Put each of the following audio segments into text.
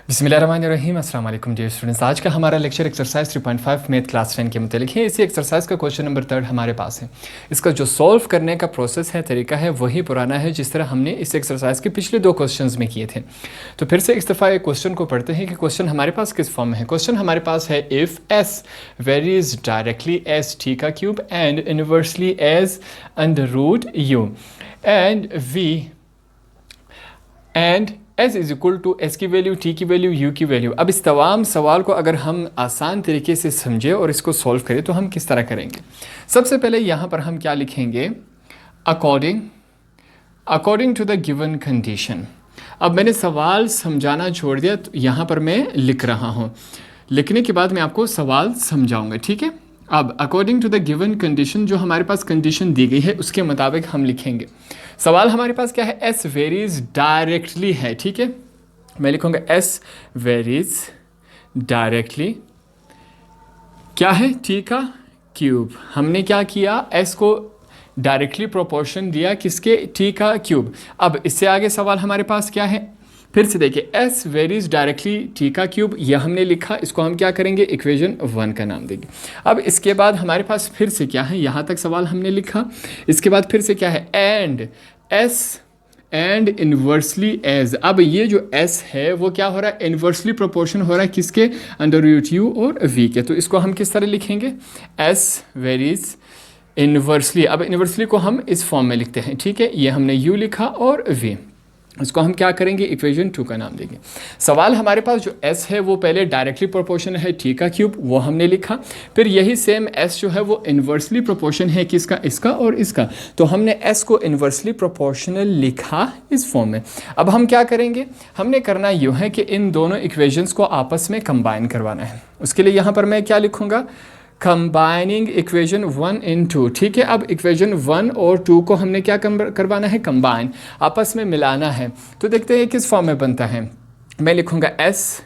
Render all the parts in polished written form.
बिस्मिल्लाहिर्रहमानिर्रहीम अस्सलाम वालेकुम डियर स्टूडेंट्स। आज का हमारा लेक्चर एक्सरसाइज 3.5 मैथ क्लास 10 के मुतालिक है। इसी एक्सरसाइज का क्वेश्चन नंबर 3 हमारे पास है। इसका जो सॉल्व करने का प्रोसेस है, तरीका है, वही पुराना है जिस तरह हमने इस एक्सरसाइज के पिछले 2 क्वेश्चंस में किए थे। तो फिर से इस दफ़ा एक क्वेश्चन को पढ़ते हैं कि क्वेश्चन हमारे पास किस फॉर्म में है। क्वेश्चन हमारे पास है if S varies directly as T का cube and inversely as under root U and V and S is equal to S की वैल्यू, टी की वैल्यू, यू की वैल्यू। अब इस तमाम सवाल को अगर हम आसान तरीके से समझें और इसको सॉल्व करें तो हम किस तरह करेंगे। सबसे पहले यहाँ पर हम क्या लिखेंगे, according to the given condition. अब मैंने सवाल समझाना छोड़ दिया, तो यहाँ पर मैं लिख रहा हूँ। लिखने के बाद मैं आपको सवाल समझाऊंगा, ठीक है। अब according to the given condition, जो हमारे पास कंडीशन दी गई है उसके मुताबिक हम लिखेंगे। सवाल हमारे पास क्या है, एस वेरीज डायरेक्टली है, ठीक है। मैं लिखूंगा एस वेरीज डायरेक्टली क्या है, टी का क्यूब। हमने क्या किया, एस को डायरेक्टली प्रोपोर्शन दिया किसके, टी का क्यूब। अब इससे आगे सवाल हमारे पास क्या है, फिर से देखिए, एस वेरीज डायरेक्टली टी का क्यूब, यह हमने लिखा, इसको हम क्या करेंगे, इक्वेशन 1 का नाम देंगे। अब इसके बाद हमारे पास फिर से क्या है, यहाँ तक सवाल हमने लिखा। इसके बाद फिर से क्या है, and s and inversely as. अब ये जो एस है वो क्या हो रहा है, इन्वर्सली प्रोपोर्शन हो रहा है किसके, अंडर रूट यू और वी के। तो इसको हम किस तरह लिखेंगे, एस वेरीज इन्वर्सली। अब इन्वर्सली को हम इस फॉर्म में लिखते हैं, ठीक है। ये हमने यू लिखा और वी, इसको हम क्या करेंगे, इक्वेशन 2 का नाम देंगे। सवाल हमारे पास जो s है वो पहले डायरेक्टली प्रोपोर्शन है t का क्यूब, वो हमने लिखा। फिर यही सेम s जो है वो इन्वर्सली प्रोपोर्शन है किसका, इसका और इसका। तो हमने s को इन्वर्सली प्रोपोर्शनल लिखा इस फॉर्म में। अब हम क्या करेंगे, हमने करना यूँ है कि इन दोनों इक्वेशंस को आपस में कंबाइन करवाना है। उसके लिए यहाँ पर मैं क्या लिखूँगा, कंबाइनिंग इक्वेशन 1 इन 2, ठीक है। अब इक्वेशन 1 और 2 को हमने क्या करवाना है, कंबाइन, आपस में मिलाना है। तो देखते हैं किस फॉर्म में बनता है। मैं लिखूंगा एस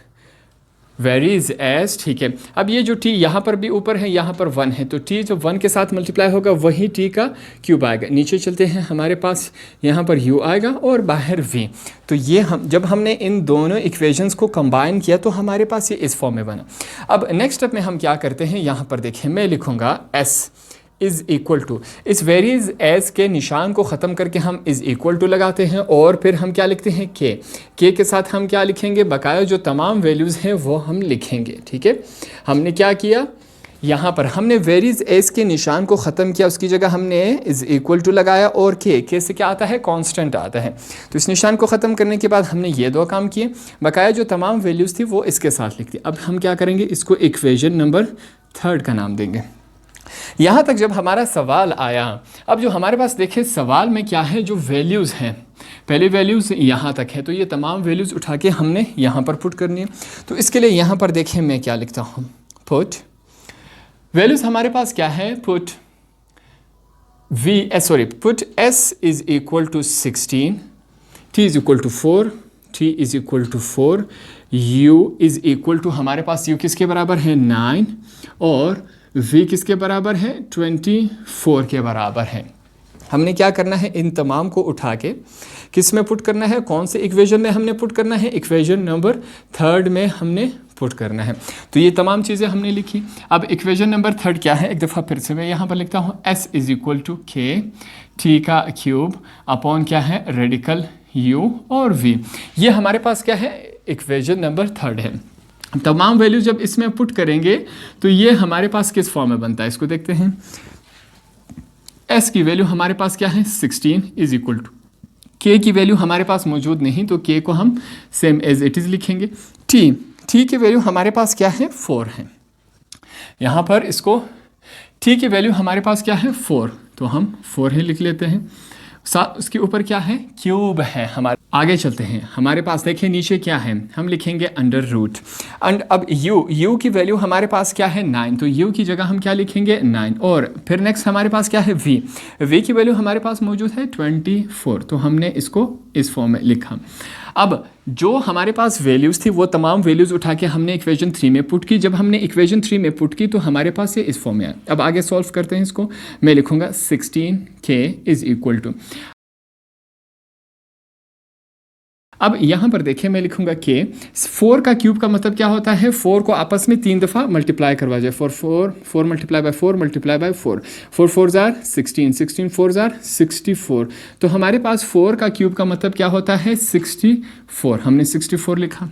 वेरीज एस, ठीक है। अब ये जो टी यहाँ पर भी ऊपर है, यहाँ पर 1 है, तो टी जो 1 के साथ मल्टीप्लाई होगा वही टी का क्यूब आएगा। नीचे चलते हैं, हमारे पास यहाँ पर यू आएगा और बाहर वी। तो ये हम जब हमने इन दोनों इक्वेशंस को कंबाइन किया तो हमारे पास ये इस फॉर्म में बना। अब नेक्स्ट स्टेप में हम क्या करते हैं, यहाँ पर देखें, मैं लिखूँगा एस इज़ इक्वल टू, इस वेरीज एस के निशान को ख़त्म करके हम इज़ इक्वल टू लगाते हैं और फिर हम क्या लिखते हैं, के के साथ हम क्या लिखेंगे, बकाया जो तमाम वैल्यूज़ हैं वो हम लिखेंगे, ठीक है। हमने क्या किया, यहाँ पर हमने वेरीज एस के निशान को ख़त्म किया, उसकी जगह हमने इज़ इक्वल टू लगाया और के से क्या आता है, कांस्टेंट आता है। तो इस निशान को ख़त्म करने के बाद हमने ये 2 काम किए, बकाया जो तमाम वैल्यूज़ थी वो इसके साथ लिख दी। अब हम क्या करेंगे, इसको इक्वेशन नंबर 3 का नाम देंगे। यहाँ तक जब हमारा सवाल आया, अब जो हमारे पास देखे सवाल में क्या है, जो वैल्यूज़ हैं, पहली वैल्यूज़ यहाँ तक है, तो ये तमाम वैल्यूज़ उठा के हमने यहाँ पर पुट करनी है। तो इसके लिए यहाँ पर देखें मैं क्या लिखता हूँ, पुट वैल्यूज़ हमारे पास क्या है, put put s is equal to 16, t is equal to 4, t is equal to 4, u is equal to, हमारे पास यू किसके बराबर है, 9, और v किसके बराबर है, 24 के बराबर है। हमने क्या करना है, इन तमाम को उठा के किस में पुट करना है, कौन से इक्वेशन में हमने पुट करना है, इक्वेशन नंबर 3 में हमने पुट करना है। तो ये तमाम चीज़ें हमने लिखी। अब इक्वेशन नंबर 3 क्या है, एक दफ़ा फिर से मैं यहाँ पर लिखता हूँ, s इज़ इक्वल टू के टी का क्यूब अपॉन क्या है, रेडिकल u और v। ये हमारे पास क्या है, इक्वेशन नंबर 3 है। तमाम वैल्यू जब इसमें पुट करेंगे तो ये हमारे पास किस फॉर्म में बनता है, इसको देखते हैं। s की वैल्यू हमारे पास क्या है, 16 इज इक्वल टू, k की वैल्यू हमारे पास मौजूद नहीं तो k को हम सेम एज इट इज़ लिखेंगे। t की वैल्यू हमारे पास क्या है, 4 है। यहाँ पर इसको t की वैल्यू हमारे पास क्या है, 4, तो हम 4 ही लिख लेते हैं। साथ उसके ऊपर क्या है, क्यूब है हमारे। आगे चलते हैं, हमारे पास देखिए नीचे क्या है, हम लिखेंगे अंडर रूट। एंड अब u की वैल्यू हमारे पास क्या है, 9, तो u की जगह हम क्या लिखेंगे, 9। और फिर नेक्स्ट हमारे पास क्या है, v की वैल्यू हमारे पास मौजूद है 24, तो हमने इसको इस फॉर्म में लिखा। अब जो हमारे पास वैल्यूज़ थी वो तमाम वैल्यूज़ उठा के हमने इक्वेशन 3 में पुट की। जब हमने इक्वेशन 3 में पुट की तो हमारे पास ये इस फॉर्म में आया। अब आगे सॉल्व करते हैं इसको। मैं लिखूंगा 16k इज़ इक्वल टू, अब यहाँ पर देखिए मैं लिखूंगा कि 4 का क्यूब का मतलब क्या होता है, 4 को आपस में 3 दफ़ा मल्टीप्लाई करवा जाए, 4 multiply by 4 multiply by 4, 4 4 jar 16, 16 4 jar 64। तो हमारे पास 4 का क्यूब का मतलब क्या होता है 64, हमने 64 लिखा।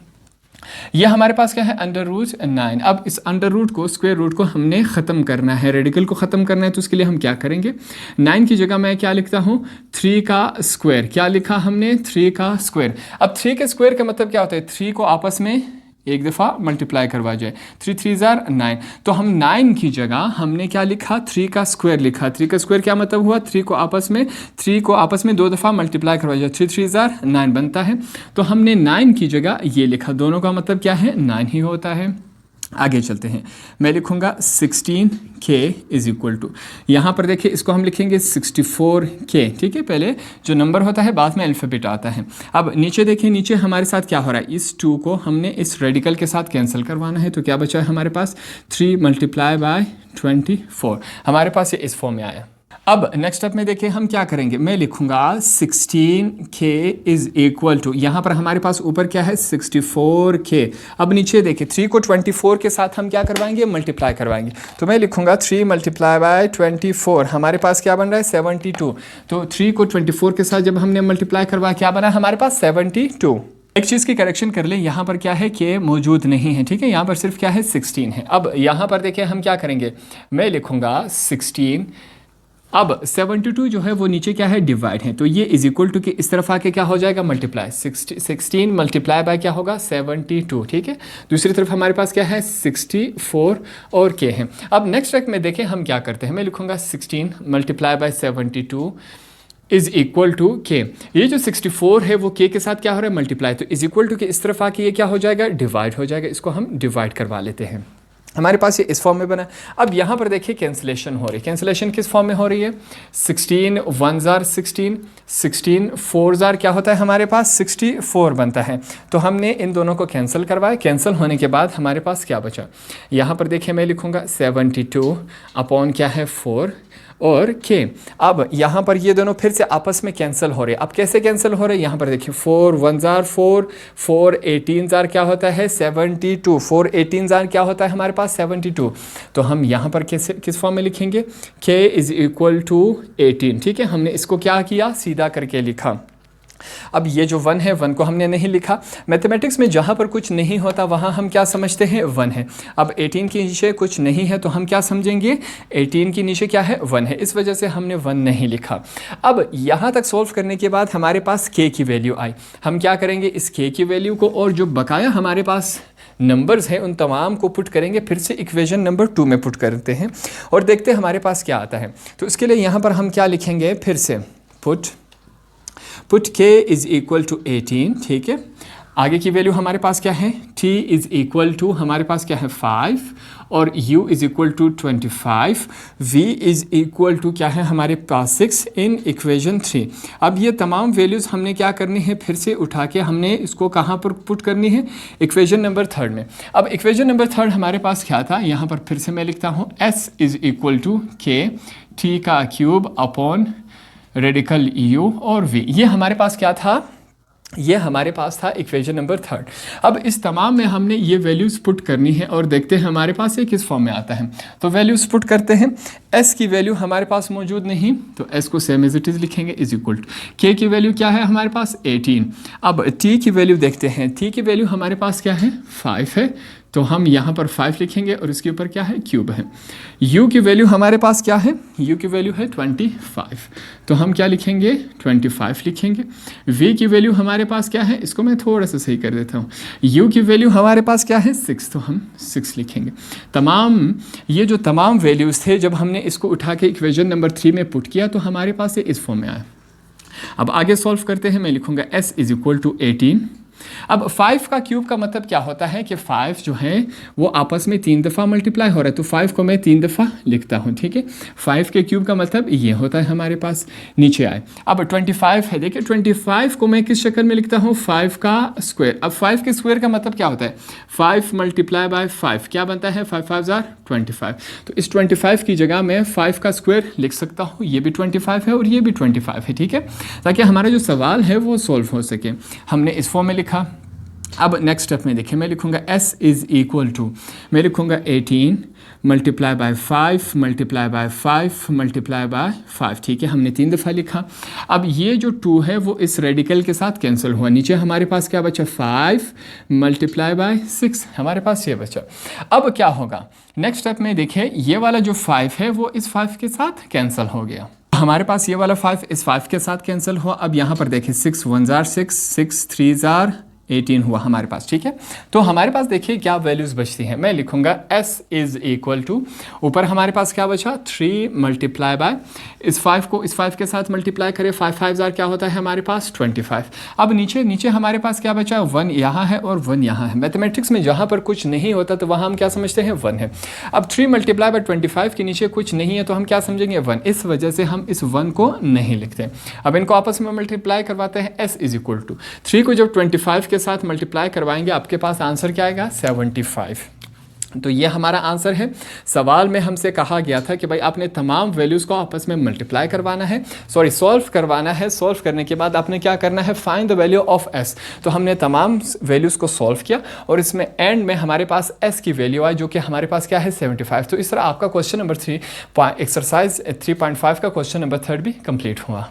यह हमारे पास क्या है अंडर रूट 9। अब इस अंडर रूट को, स्क्वायर रूट को हमने ख़त्म करना है, रेडिकल को ख़त्म करना है, तो उसके लिए हम क्या करेंगे, 9 की जगह मैं क्या लिखता हूँ 3 का स्क्वायर। क्या लिखा हमने 3 का स्क्वायर। अब 3 के स्क्वायर का मतलब क्या होता है, 3 को आपस में एक दफ़ा मल्टीप्लाई करवा जाए, 3 3 जार 9। तो हम 9 की जगह हमने क्या लिखा 3 का स्क्वायर लिखा। 3 का स्क्वायर क्या मतलब हुआ, 3 को आपस में 2 दफ़ा मल्टीप्लाई करवा जाए, 3 3 जार 9 बनता है। तो हमने 9 की जगह ये लिखा, दोनों का मतलब क्या है 9 ही होता है। आगे चलते हैं, मैं लिखूंगा 16k इज इक्वल टू, यहाँ पर देखिए इसको हम लिखेंगे 64k, ठीक है। पहले जो नंबर होता है बाद में अल्फ़ाबेट आता है। अब नीचे देखिए, नीचे हमारे साथ क्या हो रहा है, इस 2 को हमने इस रेडिकल के साथ कैंसिल करवाना है। तो क्या बचा है हमारे पास 3 मल्टीप्लाई बाय 24, हमारे पास ये इस फॉर्म में आया। अब नेक्स्ट स्टेप में देखिए हम क्या करेंगे, मैं लिखूंगा 16k इज इक्वल टू, यहाँ पर हमारे पास ऊपर क्या है 64k। अब नीचे देखिए 3 को 24 के साथ हम क्या करवाएंगे मल्टीप्लाई करवाएंगे। तो मैं लिखूंगा 3 मल्टीप्लाई बाय 24, हमारे पास क्या बन रहा है 72। तो 3 को 24 के साथ जब हमने मल्टीप्लाई करवाया क्या बना हमारे पास 72। एक चीज़ की करेक्शन कर लें, यहाँ पर क्या है कि मौजूद नहीं है, ठीक है, यहाँ पर सिर्फ क्या है 16 है। अब यहाँ पर देखिए हम क्या करेंगे, मैं लिखूंगा 16, अब 72 जो है वो नीचे क्या है डिवाइड है, तो ये इज इक्वल टू कि इस तरफ आके क्या हो जाएगा मल्टीप्लाई, 16 मल्टीप्लाई बाय क्या होगा 72, ठीक है। दूसरी तरफ हमारे पास क्या है 64 और k है। अब नेक्स्ट स्टेप में देखें हम क्या करते हैं, मैं लिखूंगा 16 multiply by 72 is equal to k. ये जो 64 है वो के साथ क्या हो रहा है मल्टीप्लाई, तो इज इक्वल टू के इस तरफ आके ये क्या हो जाएगा डिवाइड हो जाएगा। इसको हम डिवाइड करवा लेते हैं, हमारे पास ये इस फॉर्म में बना। अब यहाँ पर देखिए कैंसिलेशन हो रही है, कैंसिलेशन किस फॉर्म में हो रही है, 16 1 जार 16, 16 4 जार क्या होता है हमारे पास 64 बनता है। तो हमने इन दोनों को कैंसिल करवाया, कैंसिल होने के बाद हमारे पास क्या बचा, यहाँ पर देखिए मैं लिखूँगा 72 अपॉन क्या है 4 और k। अब यहाँ पर ये दोनों फिर से आपस में कैंसिल हो रहे हैं। अब कैसे कैंसिल हो रहे हैं, यहाँ पर देखिए 4 1 जार 4, 4 18 जार क्या होता है 72, 4 18 जार क्या होता है हमारे पास 72। तो हम यहाँ पर कैसे किस फॉर्म में लिखेंगे, k इज इक्वल टू 18, ठीक है। हमने इसको क्या किया सीधा करके लिखा। अब ये जो 1 है 1 को हमने नहीं लिखा। मैथमेटिक्स में जहाँ पर कुछ नहीं होता वहाँ हम क्या समझते हैं 1 है। अब 18 के नीचे कुछ नहीं है तो हम क्या समझेंगे 18 के नीचे क्या है 1 है, इस वजह से हमने 1 नहीं लिखा। अब यहाँ तक सॉल्व करने के बाद हमारे पास k की वैल्यू आई। हम क्या करेंगे इस k की वैल्यू को और जो बकाया हमारे पास नंबर्स हैं उन तमाम को पुट करेंगे, फिर से इक्वेशन नंबर 2 में पुट करते हैं और देखते हैं हमारे पास क्या आता है। तो इसके लिए यहाँ पर हम क्या लिखेंगे, फिर से put k is equal to 18, ठीक है। आगे की वैल्यू हमारे पास क्या है, t इज इक्वल टू हमारे पास क्या है 5 और u is equal to 25, v is equal to क्या है हमारे पास 6 इन इक्वेशन 3। अब ये तमाम वैल्यूज़ हमने क्या करनी है, फिर से उठा के हमने इसको कहाँ पर पुट करनी है, इक्वेशन नंबर 3 में। अब इक्वेशन नंबर 3 हमारे पास क्या था, यहाँ पर फिर से मैं लिखता हूँ s is equal to k t का क्यूब अपॉन रेडिकल u और v। ये हमारे पास क्या था, ये हमारे पास था इक्वेशन नंबर 3। अब इस तमाम में हमने ये वैल्यूज़ पुट करनी है और देखते हैं हमारे पास ये किस फॉर्म में आता है। तो वैल्यूज़ पुट करते हैं, s की वैल्यू हमारे पास मौजूद नहीं तो s को सेम एज इट इज़ लिखेंगे इज इक्वल टू k की वैल्यू क्या है हमारे पास 18। अब t की वैल्यू देखते हैं, t की वैल्यू हमारे पास क्या है 5 है तो हम यहाँ पर 5 लिखेंगे और इसके ऊपर क्या है क्यूब है। u की वैल्यू हमारे पास क्या है, u की वैल्यू है 25 तो हम क्या लिखेंगे 25 लिखेंगे। v की वैल्यू हमारे पास क्या है, इसको मैं थोड़ा सा सही कर देता हूँ, u की वैल्यू हमारे पास क्या है 6 तो हम 6 लिखेंगे। ये जो तमाम वैल्यूज़ थे जब हमने इसको उठा के इक्वेशन नंबर 3 में पुट किया तो हमारे पास ये इस फॉर्म में आया। अब आगे सॉल्व करते हैं, मैं लिखूँगा s इज इक्वल टू 18 अब 5 का क्यूब का मतलब क्या होता है कि 5 जो है वो आपस में 3 दफ़ा मल्टीप्लाई हो रहा है, तो 5 को मैं 3 दफ़ा लिखता हूँ, ठीक है। 5 के क्यूब का मतलब ये होता है हमारे पास, नीचे आए। अब 25 है, देखिए 25 को मैं किस शक्ल में लिखता हूँ, 5 का स्क्वायर। अब 5 के स्क्वायर का मतलब क्या होता है, 5 मल्टीप्लाई बाय 5 क्या बनता है, 5 5 जार 25। तो इस 25 की जगह मैं 5 का स्क्वायर लिख सकता हूँ, ये भी 25 है और ये भी 25 है, ठीक है, ताकि हमारा जो सवाल है वो सॉल्व हो सके। हमने इस फॉर्म में लिखा। अब नेक्स्ट स्टेप में देखिए, मैं लिखूंगा s इज़ इक्वल टू, मैं लिखूंगा 18 multiply by 5 multiply by 5 multiply by 5, ठीक है, हमने 3 दफ़ा लिखा। अब ये जो 2 है वो इस रेडिकल के साथ कैंसिल हुआ, नीचे हमारे पास क्या बचा, 5 मल्टीप्लाई बाय 6, हमारे पास ये बचा। अब क्या होगा, नेक्स्ट स्टेप में देखिए, ये वाला जो 5 है वो इस 5 के साथ कैंसिल हो गया, हमारे पास ये वाला 5 इस 5 के साथ कैंसिल हुआ। अब यहाँ पर देखिए 6 1 जार 6, 6 3 जार 18 हुआ हमारे पास, ठीक है। तो हमारे पास देखिए क्या वैल्यूज़ बचती हैं, मैं लिखूंगा s इज़ इक्वल टू, ऊपर हमारे पास क्या बचा, 3 मल्टीप्लाई बाय इस 5 को इस 5 के साथ मल्टीप्लाई करें, 5 5 जार क्या होता है हमारे पास 25। अब नीचे हमारे पास क्या बचा, 1 यहाँ है और 1 यहाँ है। मैथमेटिक्स में जहाँ पर कुछ नहीं होता तो वहाँ हम क्या समझते हैं, 1 है। अब 3 मल्टीप्लाई बाय 25 के नीचे कुछ नहीं है तो हम क्या समझेंगे, 1, इस वजह से हम इस 1 को नहीं लिखते। अब इनको आपस में मल्टीप्लाई करवाते हैं, s इज़ इक्वल टू 3 को जब 25 के साथ मल्टीप्लाई करवाएंगे आपके पास आंसर क्या आएगा, 75। तो ये हमारा आंसर है। सवाल में हमसे कहा गया था कि भाई आपने तमाम वैल्यूज़ को आपस में मल्टीप्लाई करवाना है, सॉल्व करवाना है। सॉल्व करने के बाद आपने क्या करना है, find the value of s। तो हमने तमाम वैल्यूज़ को सॉल्व किया और इसमें एंड में हमारे पास s की वैल्यू आई जो कि हमारे पास क्या है, 75। तो इस तरह आपका क्वेश्चन नंबर 3 एक्सरसाइज 3.5 का क्वेश्चन नंबर 3 भी कंप्लीट हुआ।